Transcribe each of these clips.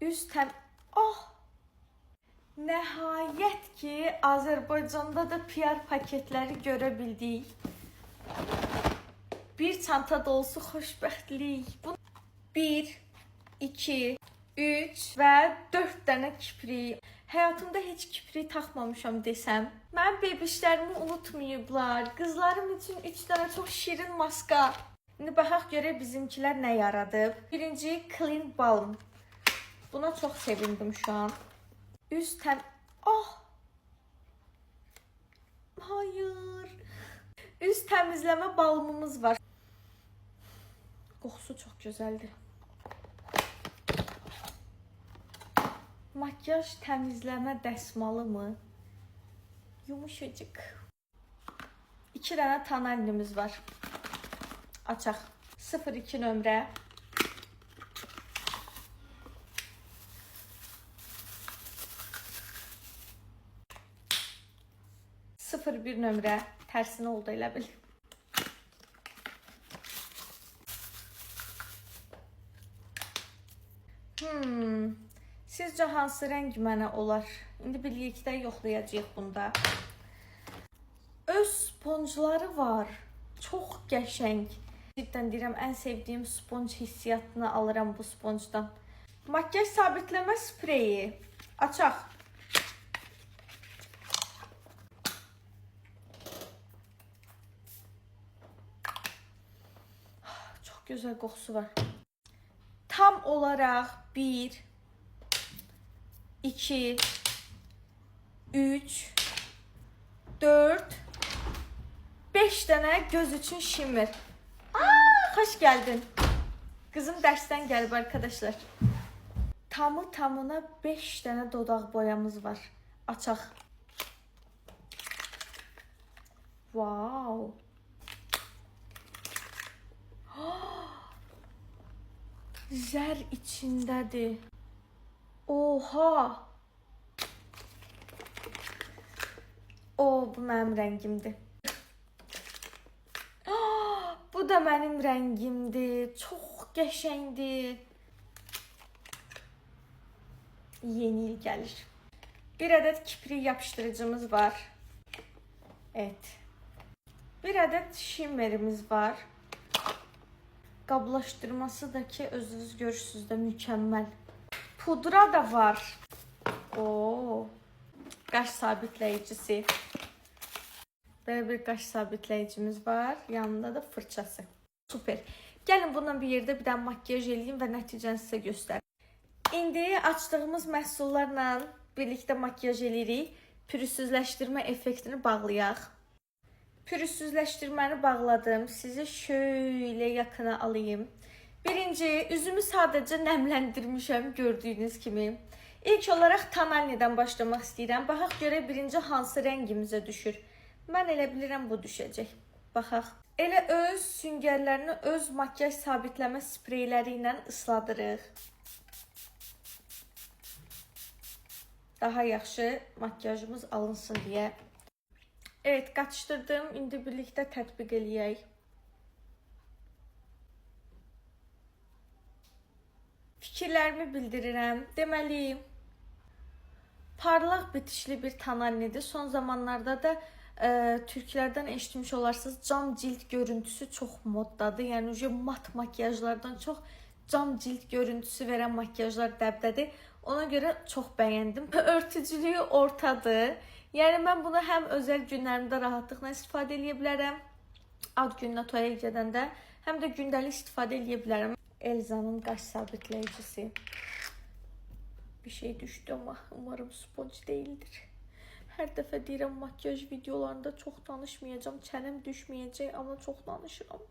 Üz təm... Oh! Nəhayət ki, Azərbaycanda da PR paketləri görə bildik. Bir çanta dolusu xoşbəxtlik. 1, 2, 3 və 4 dənə kiprik. Həyatımda heç kiprik taxmamışam desəm. Mənim bebişlərimi unutmayıblar. Qızlarım üçün 3 dənə çox şirin maska. İndi baxaq görək bizimkilər nə yaradıb. Birinci Clean Balm. Buna çox sevindim şu an. Üz təm... Oh! Hayır. Üz təmizləmə balmımız var. Qoxusu çox gözəldir. Makyaj təmizləmə dəsmalı mı? Yumuşacık. 2 dənə tonalimiz var. Açaq. 02 nömrə. Bir nömrə. Tərsinə oldu elə bil. Sizcə hansı rəng mənə olar? İndi birlikdə yoxlayacağıq bunda. Öz sponjları var. Çox qəşəng. Cidden deyirəm, ən sevdiyim sponj hissiyatını alıram bu sponjdan. Makyaj sabitləmə spreyi. Açaq. Çox gözəl qoxusu var. Tam olaraq 1, 2, 3, 4, 5 dənə göz üçün shimmer. Xoş gəldin. Qızım dərsdən gəlib arkadaşlar. Tamına 5 dənə dodaq boyamız var. Açaq. Wow. Zər içindədir. Oha. Bu mənim rəngimdir. Bu da mənim rəngimdir. Çox qəşəngdir. Yeni il gəlir. Bir ədəd kiprik yapışdırıcımız var. Evet. Bir ədəd shimmerimiz var. Qablaşdırması da ki özünüz görürsünüz də mükəmməl. Pudra da var. Qaş sabitləyicisi. Belə bir qaş sabitləyicimiz var. Yanında da fırçası. Super. Gəlin bundan bir yerdə bir dənə makyaj eləyim və nəticəni sizə göstərim. İndi açdığımız məhsullarla birlikdə makyaj eləyirik. Pürüzsüzləşdirmə effektini bağlayaq. Pürüzsüzləşdirməni bağladım. Sizi şöyle yakına alayım. Birinci, üzümü sadəcə nəmləndirmişəm gördüyünüz kimi. İlk olaraq tonalnidən başlamaq istəyirəm. Baxaq görək birinci hansı rəngimizə düşür. Mən elə bilirəm bu düşəcək. Baxaq. Elə öz süngərlərini öz makyaj sabitləmə spreyləri ilə ısladırıq. Daha yaxşı makyajımız alınsın deyə. Evet, qaçdırdım. İndi birlikdə tətbiq eləyək. Fikirlərimi bildirirəm. Deməli, parlaq bitişli bir tonalnidir. Son zamanlarda da türklərdən eşitmiş olarsınız. Cam cilt görüntüsü çox moddadır. Yəni, mat makyajlardan çox cam cilt görüntüsü verən makyajlar dəbdədir. Ona görə çox bəyəndim. Örtücülüyü ortadır. Yəni, mən bunu həm özəl günlərimdə rahatlıqla istifadə edə bilərəm. Ad gününə toya gedəndə. Həm də gündəlik istifadə edə bilərəm. Elza'nın qaş sabitləyicisi. Bir şey düşdü ama umarım sponj değildir. Hər dəfə deyirəm makyaj videolarında çox danışmayacağım. Çənəm düşməyəcək ama çox danışıram.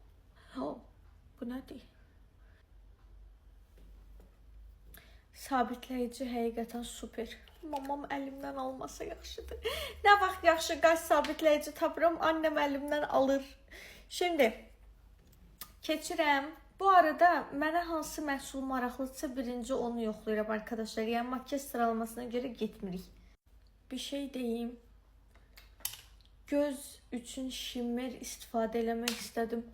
Bu nədir? Sabitləyici həqiqətən super. Mamam əlimdən almasa yaxşıdır. Nə vaxt yaxşı qaş sabitləyici tapıram, annem əlimdən alır. Şimdi keçirəm. Bu arada mənə hansı məhsul maraqlıdırsa birinci onu yoxlayıram arkadaşlar. Yəni makyaj sıralamasına görə getmirik. Bir şey deyim. Göz üçün shimmer istifadə eləmək istədim.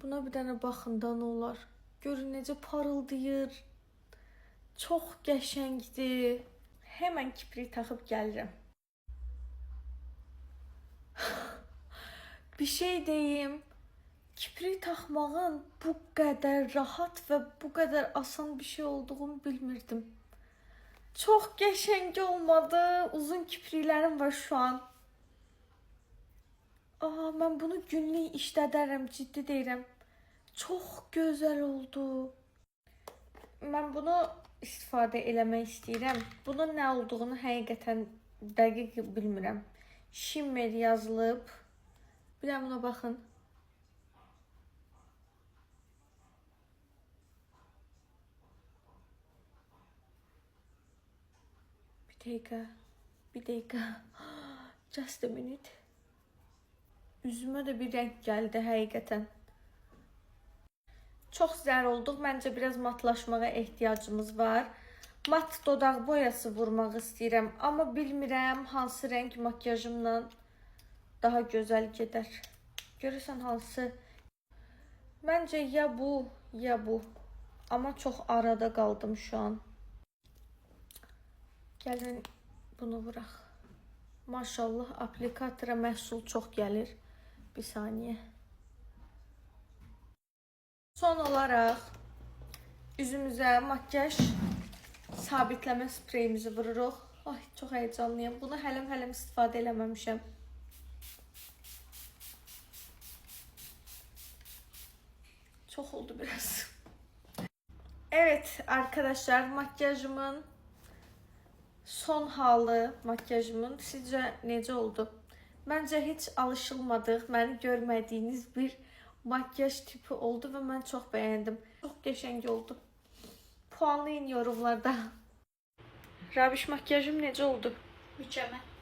Buna bir dənə baxın da nə olar. Görün necə parıldayır. Çox qəşəngdir. Hemen kiprik taxıb gəlirəm. Bir şey deyim. Kiprik taxmağın bu qədər rahat və bu qədər asan bir şey olduğunu bilmirdim. Çox qəşəng olmadı. Uzun kipriklərim var şu an. Mən bunu günlük işlədərəm, ciddi deyirəm. Çox gözəl oldu. Mən bunu istifadə eləmək istəyirəm. Bunun nə olduğunu həqiqətən dəqiq bilmirəm. Shimmer yazılıb. Bir də buna baxın. Bir dəqiqə. Just a minute. Üzümə də bir rəng gəldi həqiqətən. Çox zər olduq. Məncə biraz matlaşmağa ehtiyacımız var. Mat dodaq boyası vurmaq istəyirəm. Amma bilmirəm hansı rəng makyajımla daha gözəl gedər. Görürsən hansı? Məncə ya bu, ya bu. Amma çox arada qaldım şu an. Gəlin bunu vuraq. Maşallah aplikatora məhsul çox gəlir. Bir saniyə. Son olaraq üzümüzə makyaj sabitləmə spreyimizi vururuq. Ay, çox heyecanlıyım. Bunu hələm istifadə eləməmişəm. Çok oldu biraz. Evet arkadaşlar, makyajımın son halı, makyajımın sizce necə oldu? Bence hiç alışılmadık, məni görmədiyiniz bir makyaj tipi oldu ve ben çok beğendim. Çok qəşəng oldu. Puanlayın yorumlarda. Rabiş, makyajım necə oldu? Mükemmel.